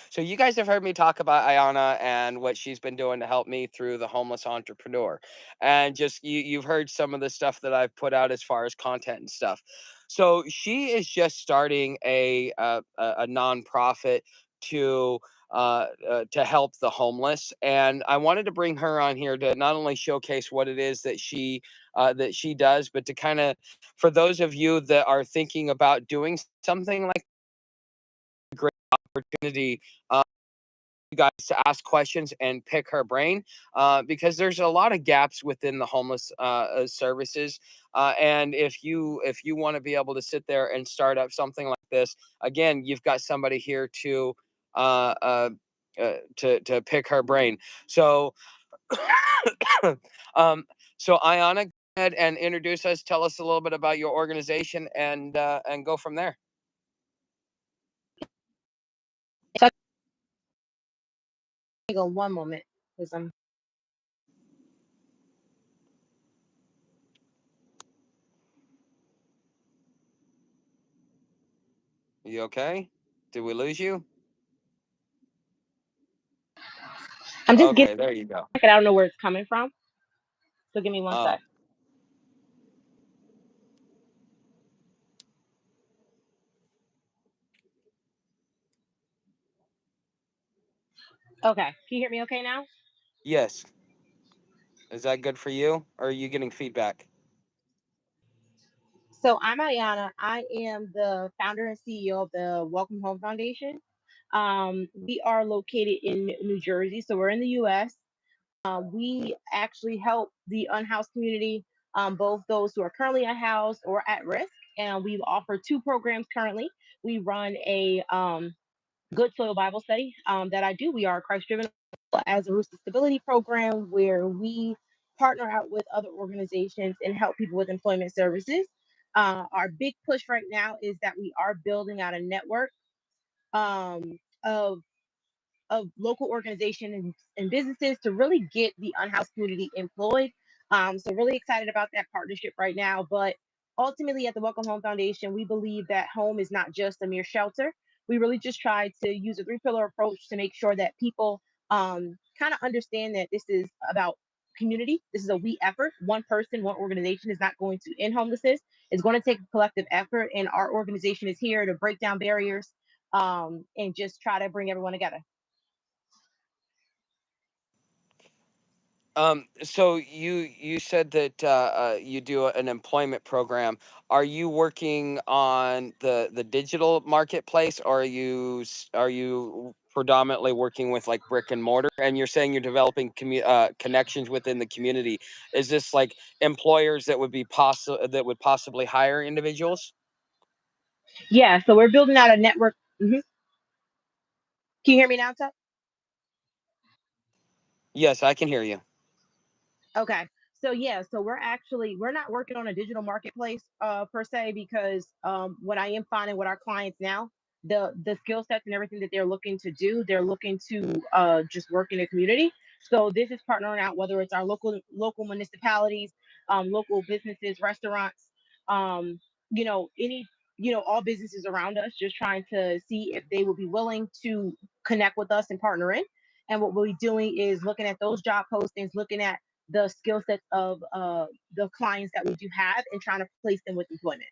So you guys have heard me talk about Ayana and what she's been doing to help me through the homeless entrepreneur. And just you've heard some of the stuff that I've put out as far as content and stuff. So she is just starting a nonprofit to to help the homeless, and I wanted to bring her on here to not only showcase what it is that she does, but to kind of, for those of you that are thinking about doing something like a great opportunity, you guys to ask questions and pick her brain, because there's a lot of gaps within the homeless services, and if you want to be able to sit there and start up something like this, again, you've got somebody here uh, uh, to pick her brain. So um, so Ayana, go ahead and introduce us, tell us a little bit about your organization, and go from there. So go one moment because I'm You okay? Did we lose you? just getting Okay, there you go. it. I don't know where it's coming from. So give me one Oh. sec. Okay. Can you hear me okay now? Yes. Is that good for you? Or are you getting feedback? So I'm Ayana. I am the founder and CEO of the Welcome Home Foundation. We are located in New Jersey, so we're in the U.S. We actually help the unhoused community, both those who are currently unhoused or at risk. And we offer two programs currently. We run a Good Soil Bible Study that I do. We are Christ Driven as a Rooster Stability Program where we partner out with other organizations and help people with employment services. Our big push right now is that we are building out a network um, of local organizations and businesses to really get the unhoused community employed. So really excited about that partnership right now. But ultimately, at the Welcome Home Foundation, we believe that home is not just a mere shelter. We really just try to use a three-pillar approach to make sure that people kind of understand that this is about community. This is a we effort. One person, one organization is not going to end homelessness. It's going to take a collective effort, and our organization is here to break down barriers and just try to bring everyone together. So you said that you do an employment program. Are you working on the digital marketplace, or are you predominantly working with like brick and mortar? And you're saying you're developing connections within the community. Is this like employers that that would possibly hire individuals? Yeah, so we're building out a network. Can you hear me now, Tuck? Yes, I can hear you. Okay. So yeah, so we're not working on a digital marketplace per se because what I am finding with our clients now, the skill sets and everything that they're looking to do, they're looking to just work in the community. So this is partnering out whether it's our local municipalities, local businesses, restaurants, um, any all businesses around us, just trying to see if they would be willing to connect with us and partner in. And what we'll be doing is looking at those job postings, looking at the skill sets of the clients that we do have and trying to place them with employment.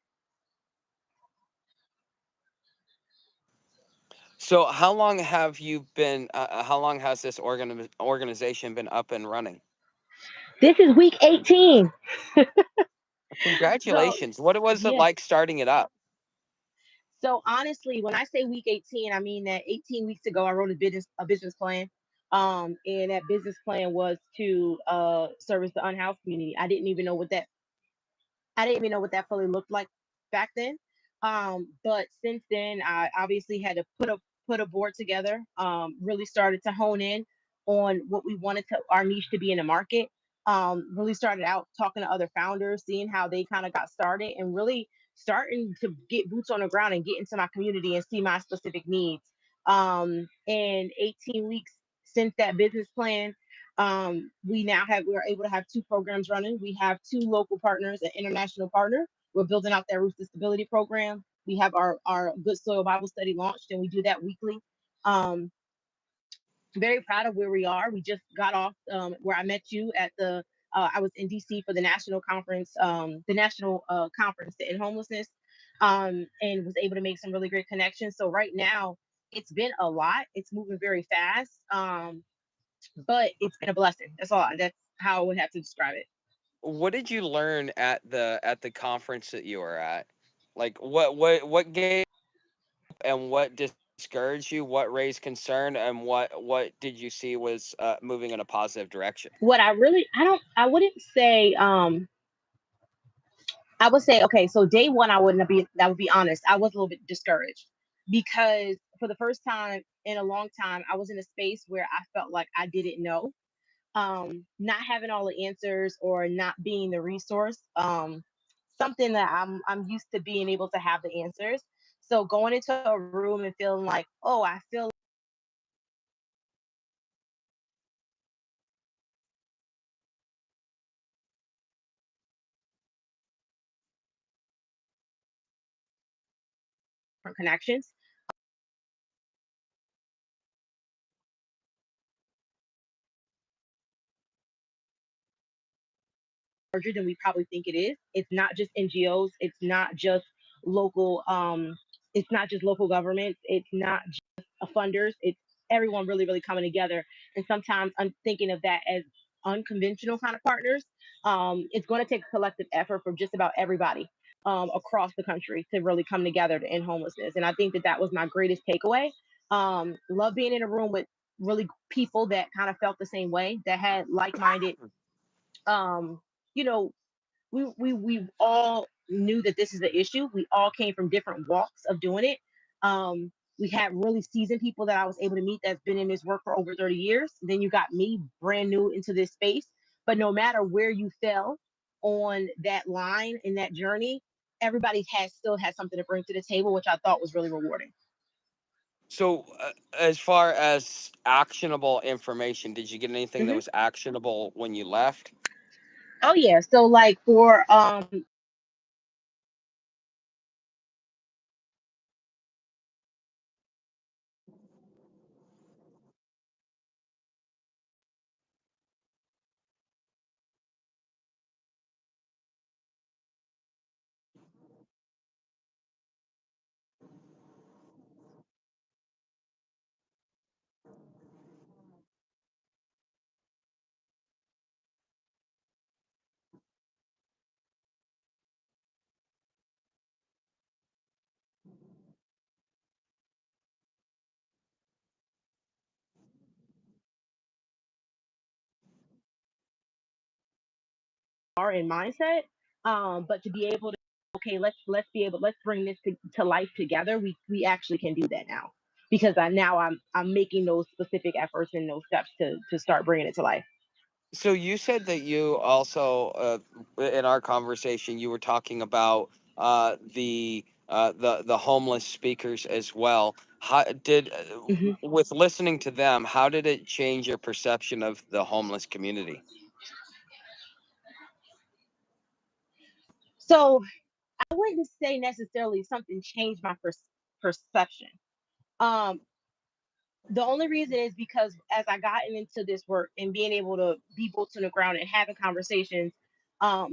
So how long has this organization been up and running? This is week 18. So Congratulations. What was it yeah. like starting it up? So honestly, when I say week 18, I mean that 18 weeks ago I wrote a business plan. And that business plan was to service the unhoused community. I didn't even know what that fully looked like back then. But since then, I obviously had to put a board together. Really started to hone in on what we wanted to our niche to be in the market. Really started out talking to other founders, seeing how they kind of got started, and really starting to get boots on the ground and get into my community and see my specific needs. And 18 weeks since that business plan, we are able to have two programs running. We have two local partners, an international partner. We're building out that rooster stability program. We have our Good Soil Bible Study launched, and we do that weekly. Um, very proud of where we are. We just got off where I met you at the. I was in DC for the national conference, the national conference to end homelessness, and was able to make some really great connections. So right now, it's been a lot. It's moving very fast, but it's been a blessing. That's all. That's how I would have to describe it. What did you learn at the conference that you were at? Like what gave and what discouraged you? What raised concern and what did you see was moving in a positive direction? What I really, I wouldn't say. I would say, okay, so day one, I would be honest, I was a little bit discouraged because for the first time in a long time, I was in a space where I felt like I didn't know. Not having all the answers or not being the resource, something that I'm used to being able to have the answers. So going into a room and feeling like, oh, I feel different connections larger than we probably think it is. It's not just NGOs. It's not just local governments. It's not funders. It's everyone really, really coming together. And sometimes I'm thinking of that as unconventional kind of partners. It's going to take a collective effort from just about everybody across the country to really come together to end homelessness. And I think that that was my greatest takeaway. Love being in a room with really people that kind of felt the same way, that had like-minded, um, you know, we all knew that this is the issue. We all came from different walks of doing it. We had really seasoned people that I was able to meet that's been in this work for over 30 years. Then you got me brand new into this space. But no matter where you fell on that line in that journey, everybody has still had something to bring to the table, which I thought was really rewarding. So, as far as actionable information, did you get anything that Hmm. was actionable when you left? Oh yeah. So like for are in mindset, but to be able to, okay, let's bring this to life together. We actually can do that now because I'm making those specific efforts and those steps to start bringing it to life. So you said that you also, in our conversation, you were talking about the homeless speakers as well. How did Hmm. with listening to them, how did it change your perception of the homeless community? So I wouldn't say necessarily something changed my perception. Um, the only reason is because as I gotten into this work and being able to be boots on the ground and having conversations,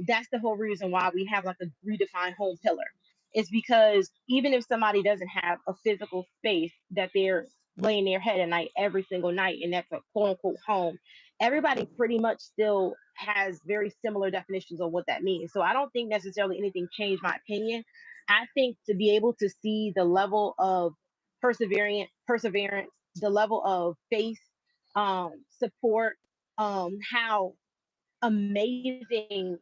that's the whole reason why we have like a redefined home pillar. It's because even if somebody doesn't have a physical space that they're laying their head at night every single night, and that's a quote unquote home, everybody pretty much still has very similar definitions of what that means. So I don't think necessarily anything changed my opinion. I think to be able to see the level of perseverance, the level of faith, support, how amazing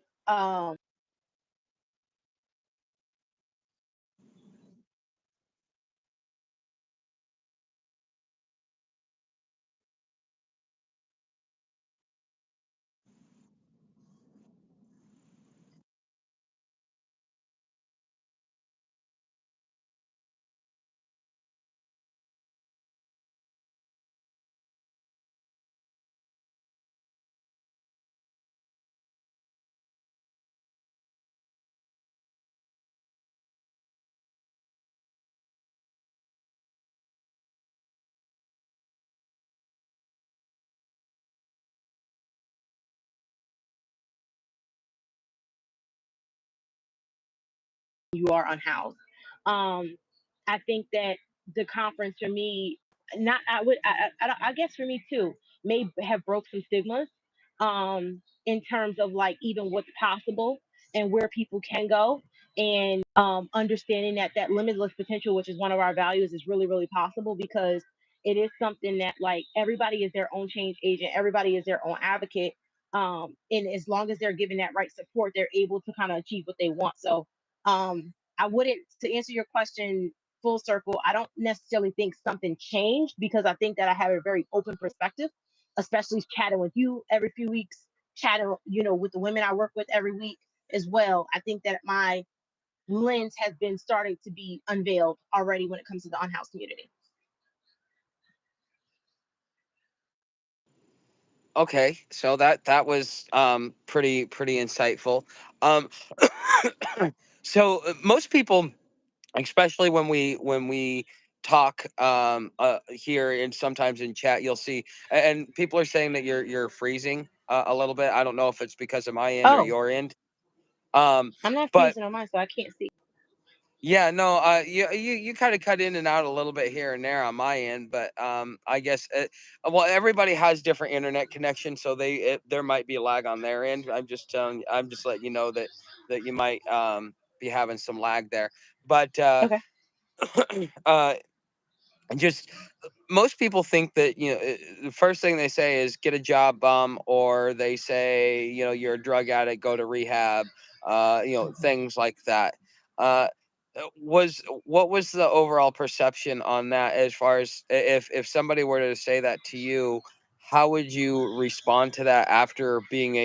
you are unhoused. Um, I think that the conference for me, not I would I guess for me too, may have broke some stigmas in terms of like even what's possible and where people can go, and understanding that that limitless potential, which is one of our values, is really really possible, because it is something that like everybody is their own change agent, everybody is their own advocate, and as long as they're given that right support, they're able to kind of achieve what they want. So I wouldn't, to answer your question full circle, I don't necessarily think something changed, because I think that I have a very open perspective, especially chatting with you every few weeks, chatting, with the women I work with every week as well. I think that my lens has been starting to be unveiled already when it comes to the unhoused community. Okay, so that was pretty insightful. Um, so most people, especially when we talk here and sometimes in chat, you'll see, and people are saying that you're freezing a little bit. I don't know if it's because of my end or Oh, your end. Um, I'm not but freezing on mine, so I can't see. yeah, no, you kind of cut in and out a little bit here and there on my end, but I guess well, everybody has different internet connections, so there might be a lag on their end. I'm just letting you know that you might be having some lag there, but Okay. uh, just most people think that the first thing they say is get a job, or they say you're a drug addict, go to rehab, things like that. uh was what was the overall perception on that, as far as if somebody were to say that to you, how would you respond to that after being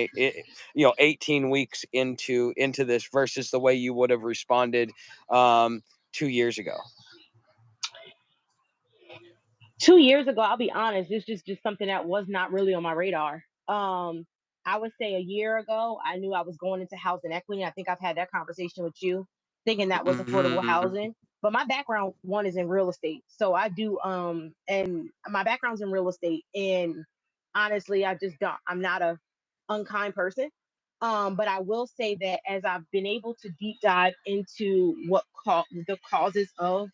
18 weeks into this, versus the way you would have responded 2 years ago? 2 years ago, I'll be honest, this is just something that was not really on my radar. I would say a year ago, I knew I was going into housing equity. I think I've had that conversation with you, thinking that was affordable Mhm. housing. But my background, one, is in real estate, so I do and my background's in real estate, and honestly, I just don't. I'm not a unkind person. But I will say that as I've been able to deep dive into the causes of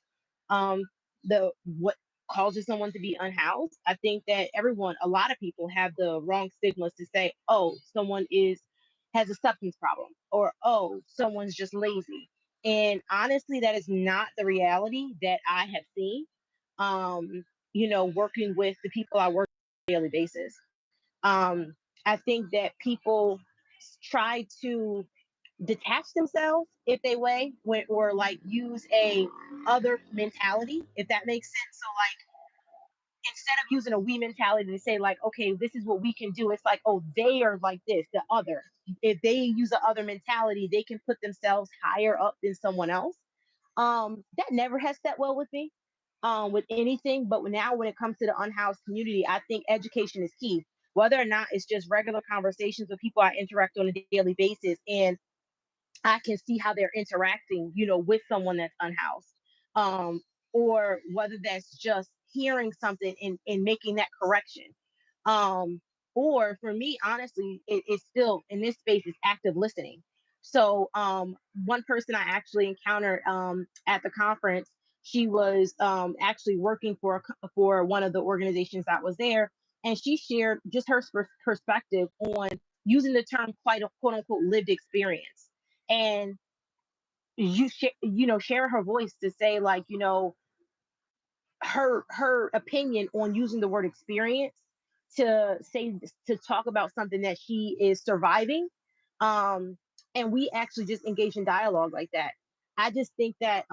um the what causes someone to be unhoused, I think that a lot of people have the wrong stigmas to say, oh, someone is has a substance problem, or oh, someone's just lazy. And honestly, that is not the reality that I have seen. Um, working with the people I work with on a daily basis. Um, I think that people try to detach themselves, if they way, or like use a other mentality, if that makes sense. So like, instead of using a we mentality to say like, okay, this is what we can do, it's like, oh, they are like this, the other. If they use the other mentality, they can put themselves higher up than someone else. That never has set well with me, with anything. But now when it comes to the unhoused community, I think education is key. Whether or not it's just regular conversations with people I interact on a daily basis, and I can see how they're interacting, with someone that's unhoused. Um, or whether that's just hearing something and making that correction. Um, or for me, honestly, it's still in this space is active listening. So one person I actually encountered at the conference, she was actually working for one of the organizations that was there, and she shared just her perspective on using the term quote unquote lived experience, and share her voice to say like, her opinion on using the word experience to say, to talk about something that she is surviving. um and we actually just engage in dialogue like that. I just think that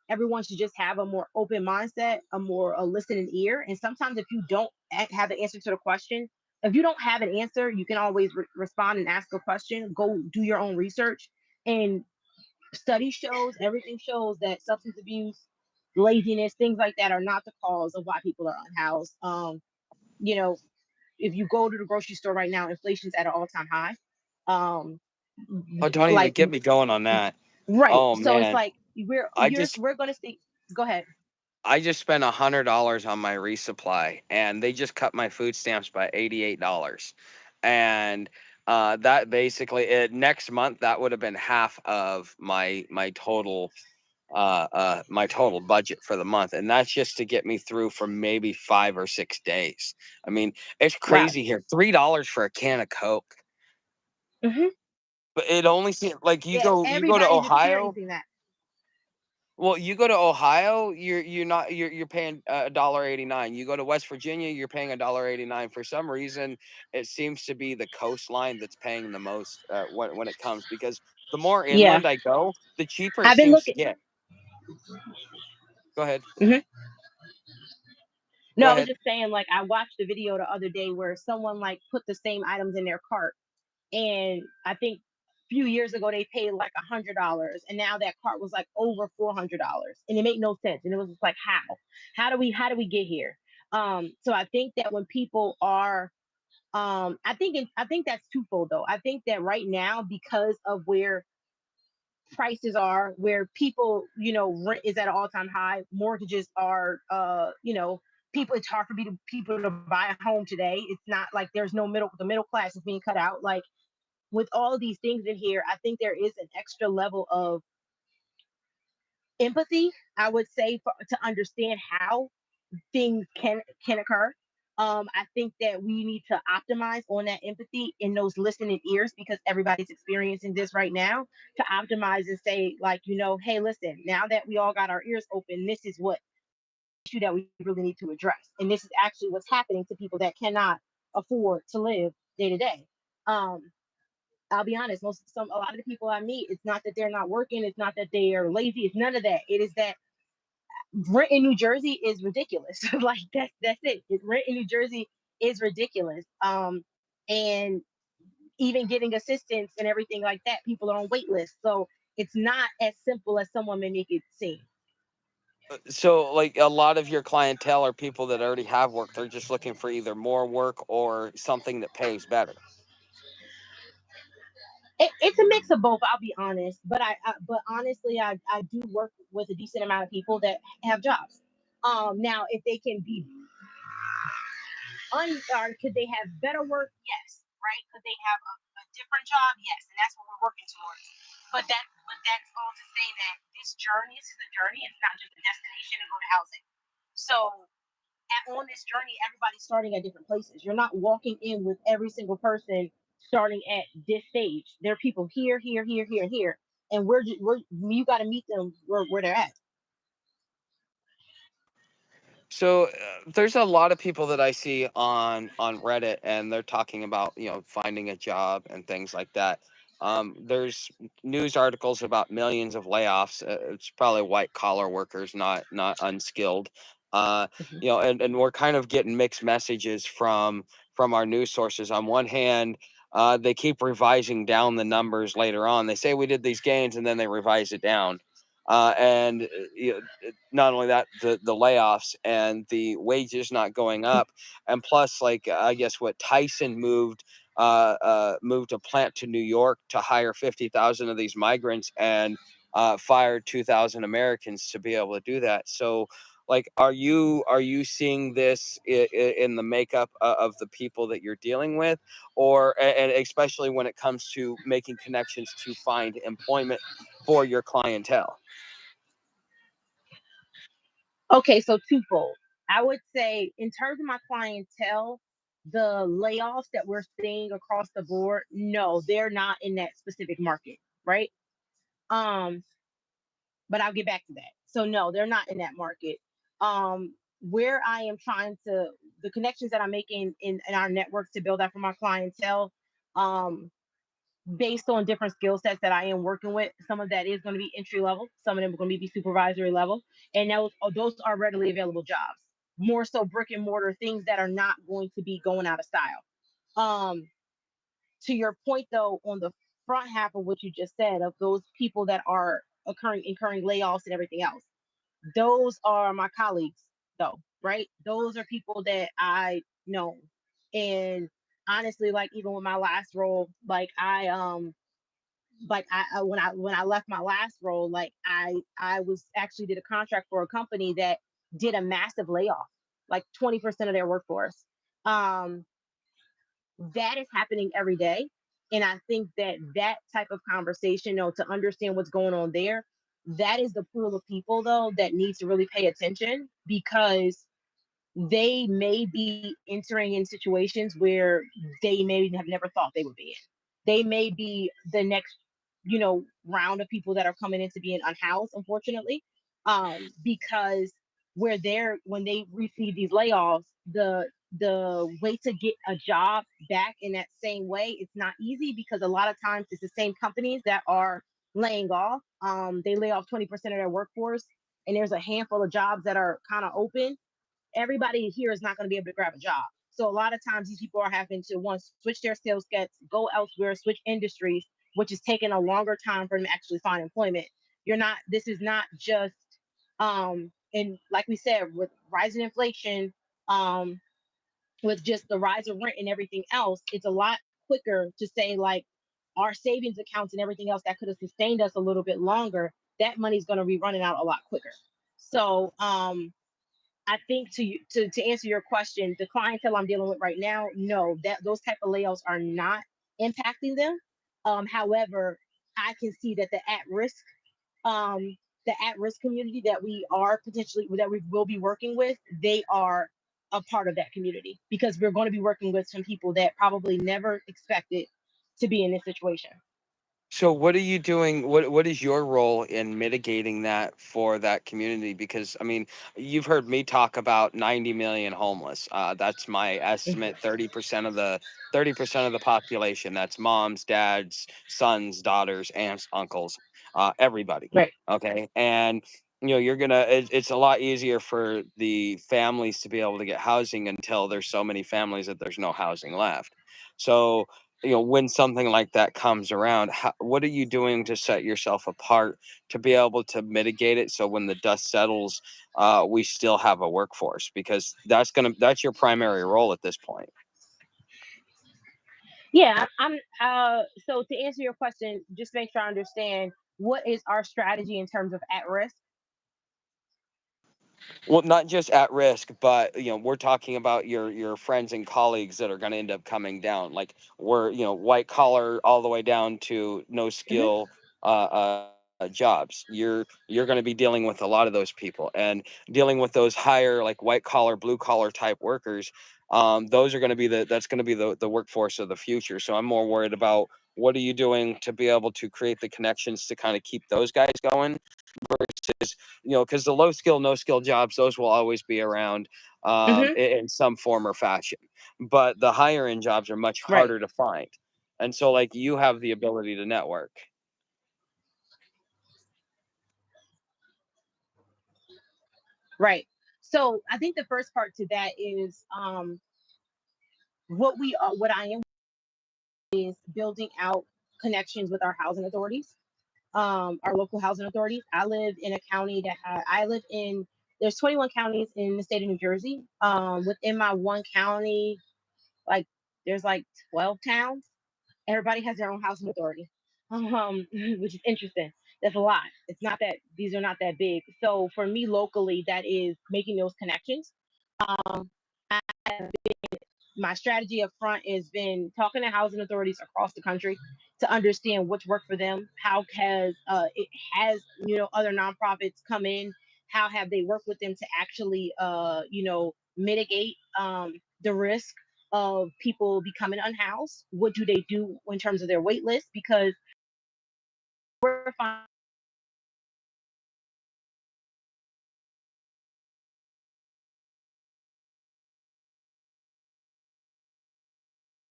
everyone should just have a more open mindset, a listening ear. And sometimes if you don't have the answer to the question, if you don't have an answer, you can always respond and ask a question, go do your own research. And study shows, everything shows that substance abuse, laziness, things like that are not the cause of why people are unhoused. You know, if you go to the grocery store right now, inflation's at an all-time high. Um, Oh, don't even like get me going on that. right. Oh So it's man, like I just we're gonna see. Go ahead. I just spent $100 on my resupply, and they just cut my food stamps by $88. And That basically next month that would have been half of my total budget for the month, and that's just to get me through for maybe 5 or 6 days. I mean, it's Wow. crazy here. $3 for a can of Coke, Hmm. but it only seems like Yeah, you go to everybody's Ohio. experiencing that. Well, you go to Ohio, you're paying a dollar 89. You go to West Virginia, you're paying a dollar 89. For some reason, it seems to be the coastline that's paying the most when it comes, because the more Yeah, inland I go, the cheaper it I've been seems to looking. get. Go ahead. Mhm. No, Go I was ahead. just saying, like, I watched a video the other day where someone like put the same items in their cart, and I think a few years ago they paid like $100, and now that cart was like over $400, and it made no sense. And it was just like, how do we get here? So I think that when people are, I think that's twofold though. I think that right now, because of where prices are, where people, rent is at an all-time high, mortgages are, people, it's hard for people to buy a home today. It's not like there's no the middle class is being cut out. Like, with all these things in here, I think there is an extra level of empathy, I would say, to understand how things can occur. I think that we need to optimize on that empathy in those listening ears, because everybody's experiencing this right now. To optimize and say, like, hey, listen, now that we all got our ears open, this is what issue that we really need to address, and this is actually what's happening to people that cannot afford to live day to day. Um, I'll be honest, a lot of the people I meet, it's not that they're not working, it's not that they are lazy, it's none of that. It is that rent in New Jersey is ridiculous. Like, that's it. Rent in New Jersey is ridiculous. And even getting assistance and everything like that, people are on wait lists. So it's not as simple as someone may make it seem. So, like, a lot of your clientele are people that already have work. They're just looking for either more work or something that pays better. It's a mix of both. I'll be honest, but but honestly, I do work with a decent amount of people that have jobs. Now, if they can be or could they have better work? Yes, right? Could they have a different job? Yes, and that's what we're working towards. But that's all to say that this is a journey. It's not just a destination and go to housing. So on this journey, everybody's starting at different places. You're not walking in with every single person starting at this stage. There are people here, here, here, here, and here, and you got to meet them where they're at. So there's a lot of people that I see on Reddit, and they're talking about finding a job and things like that. There's news articles about millions of layoffs. It's probably white collar workers, not unskilled. And we're kind of getting mixed messages from our news sources. On one hand, they keep revising down the numbers later on. They say we did these gains, and then they revise it down. And not only that, the layoffs and the wages not going up, and plus, like, I guess what Tyson moved a plant to New York to hire 50,000 of these migrants, and fired 2,000 Americans to be able to do that. So, like, are you seeing this in the makeup of the people that you're dealing with, or and especially when it comes to making connections to find employment for your clientele? Okay, so twofold. I would say, in terms of my clientele, the layoffs that we're seeing across the board, no, they're not in that specific market, right? Um, but I'll get back to that. So no, they're not in that market. Where I am trying to, the connections that I'm making in our networks to build out for my clientele, um, based on different skill sets that I am working with. Some of that is going to be entry level. Some of them are going to be supervisory level, and those are readily available jobs. More so brick and mortar things that are not going to be going out of style. Um, to your point though, on the front half of what you just said, of those people that are incurring layoffs and everything else, those are my colleagues though, right? Those are people that I know. And honestly, like, even with my last role, like, when I left my last role, like, I was actually did a contract for a company that did a massive layoff, like 20% of their workforce. um that is happening every day. And I think that that type of conversation, to understand what's going on there, that is the pool of people though that needs to really pay attention, because they may be entering in situations where they may have never thought they would be in. They may be the next, round of people that are coming into being unhoused, unfortunately, because where they're when they receive these layoffs, the way to get a job back in that same way, it's not easy, because a lot of times it's the same companies that are laying off. They lay off 20% of their workforce, and there's a handful of jobs that are kind of open. Everybody here is not going to be able to grab a job. So a lot of times these people are having to, once switch their skill sets, go elsewhere, switch industries, which is taking a longer time for them to actually find employment. This is not just, and like we said, with rising inflation, um, with just the rise of rent and everything else, it's a lot quicker to say, like, our savings accounts and everything else that could have sustained us a little bit longer, that money's going to be running out a lot quicker. So, I think, to answer your question, the clientele I'm dealing with right now, no, that those type of layoffs are not impacting them. However, I can see that the at risk community that we will be working with, they are a part of that community, because we're going to be working with some people that probably never expected to be in this situation. So what are you doing? What is your role in mitigating that for that community? Because I mean, you've heard me talk about 90 million homeless. That's my Mhm. estimate. 30% of the population. That's moms, dads, sons, daughters, aunts, uncles, everybody. Right. Okay, and it's a lot easier for the families to be able to get housing until there's so many families that there's no housing left. So when something like that comes around, what are you doing to set yourself apart to be able to mitigate it so when the dust settles, we still have a workforce? Because that's your primary role at this point. Yeah, I'm so to answer your question, just make sure I understand, what is our strategy in terms of at risk? Well, not just at risk, but we're talking about your friends and colleagues that are going to end up coming down. Like we're white collar all the way down to no Mhm. skill jobs. You're going to be dealing with a lot of those people and dealing with those higher like white collar, blue collar type workers. Those are going to be that's going to be the workforce of the future. So I'm more worried about what are you doing to be able to create the connections to kind of keep those guys going versus because the low skill no skill jobs, those will always be around Mhm. in some form or fashion, but the higher end jobs are much Right. harder to find, and so like you have the ability to network. Right. So I think the first part to that is, what I am is building out connections with our housing authorities, our local housing authorities. I live in a county I live in. There's 21 counties in the state of New Jersey. Within my one county, like, there's like 12 towns. Everybody has their own housing authority, which is interesting. That's a lot. It's not that these are not that big. So for me locally, that is making those connections. Um, my strategy up front has been talking to housing authorities across the country to understand what's worked for them. How has other nonprofits come in? How have they worked with them to actually mitigate the risk of people becoming unhoused? What do they do in terms of their wait list? Because we're finding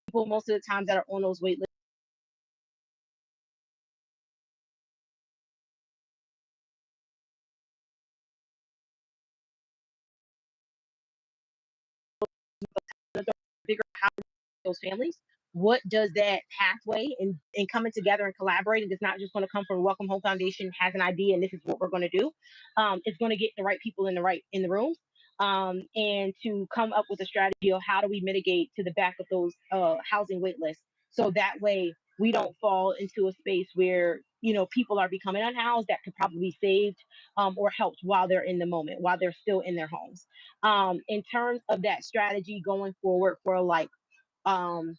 people most of the times that are on those wait lists figure out how to those families. What does that pathway and coming together and collaborating is not just going to come from Welcome Home Foundation has an idea and this is what we're going to do. It's going to get the right people in the room, and to come up with a strategy of how do we mitigate to the back of those housing wait lists, so that way we don't fall into a space where people are becoming unhoused that could probably be saved, or helped while they're in the moment, while they're still in their homes. In terms of that strategy going forward for, like, um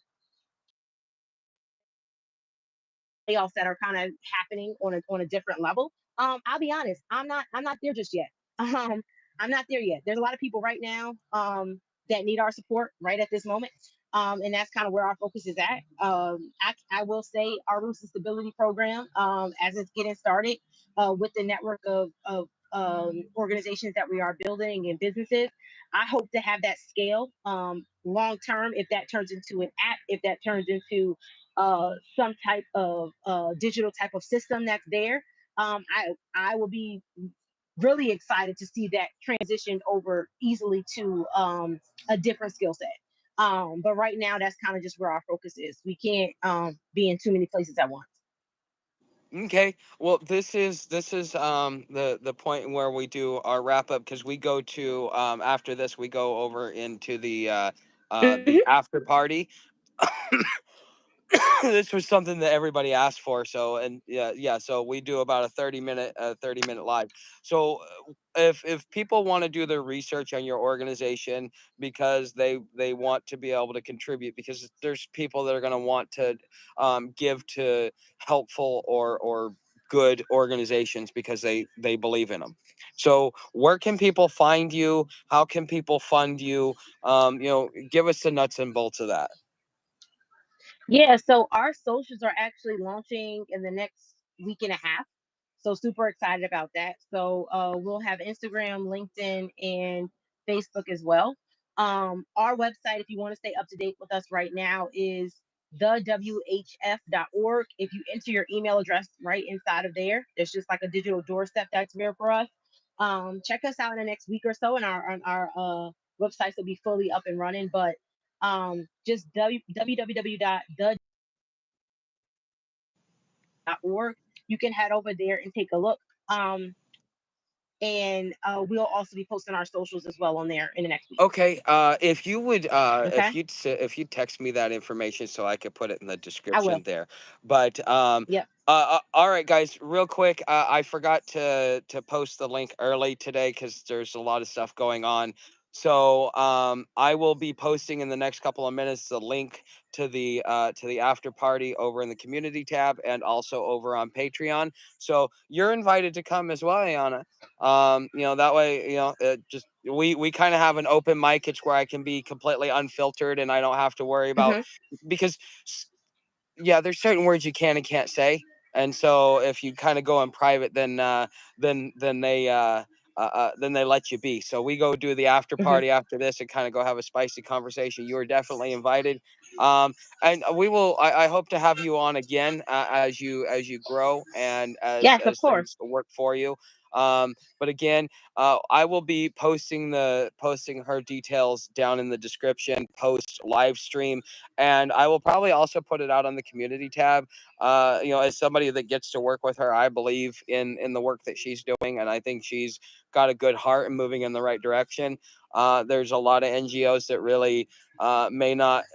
layoffs that are kind of happening on a different level. I'll be honest, I'm not there just yet. Um, I'm not there yet. There's a lot of people right now that need our support right at this moment. And that's kind of where our focus is at. I will say our Roots and Stability program, as it's getting started with the network of organizations that we are building and businesses. I hope to have that scale long term. If that turns into an app, if that turns into some type of digital type of system that's there, I will be really excited to see that transition over easily to a different skill set. But right now, that's kind of just where our focus is. We can't be in too many places at once. Okay. Well, this is the point where we do our wrap up, because we go to after this we go over into the Hmm. after party. This was something that everybody asked for. So, and yeah, so we do about a 30-minute live. So if people want to do their research on your organization, because they want to be able to contribute, because there's people that are going to want to give to helpful or good organizations because they believe in them. So where can people find you? How can people fund you? Give us the nuts and bolts of that. Yeah, so our socials are actually launching in the next week and a half. So super excited about that. So we'll have Instagram, LinkedIn, and Facebook as well. Our website, if you want to stay up to date with us right now, is thewhf.org. If you enter your email address right inside of there, there's just like a digital doorstep that's there for us. Check us out in the next week or so, and our websites will be fully up and running. But just www.the.org. You can head over there and take a look. And we'll also be posting our socials as well on there in the next week. Okay, if you would, Okay, if you'd text me that information so I could put it in the I description will. there. But Yep. all right, guys, real quick, I forgot to post the link early today because there's a lot of stuff going on. So I will be posting in the next couple of minutes the link to the after party over in the community tab, and also over on Patreon. So you're invited to come as well, Ayana. That way, just we kind of have an open mic. It's where I can be completely unfiltered and I don't have to worry about, Hmm. because yeah, there's certain words you can and can't say, and so if you kind of go in private, then then they let you be. So we go do the after Hmm. party after this and kind of go have a spicy conversation. You are definitely invited, um, and we will. I hope to have you on again as you grow and as Yes, of as course. things work for you. But again, I will be posting her details down in the description, post live stream, and I will probably also put it out on the community tab. As somebody that gets to work with her, I believe in the work that she's doing, and I think she's got a good heart and moving in the right direction. There's a lot of NGOs that really may not.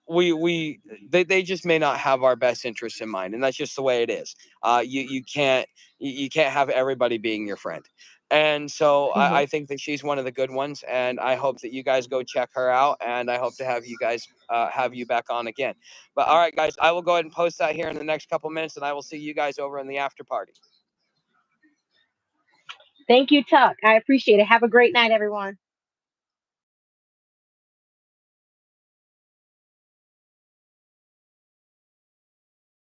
They just may not have our best interests in mind, and that's just the way it is. You can't have everybody being your friend, and so Hmm. I think that she's one of the good ones, and I hope that you guys go check her out, and I hope to have you guys have you back on again. But all right, guys, I will go ahead and post that here in the next couple minutes, and I will see you guys over in the after party. Thank you, Tuck. I appreciate it. Have a great night, everyone.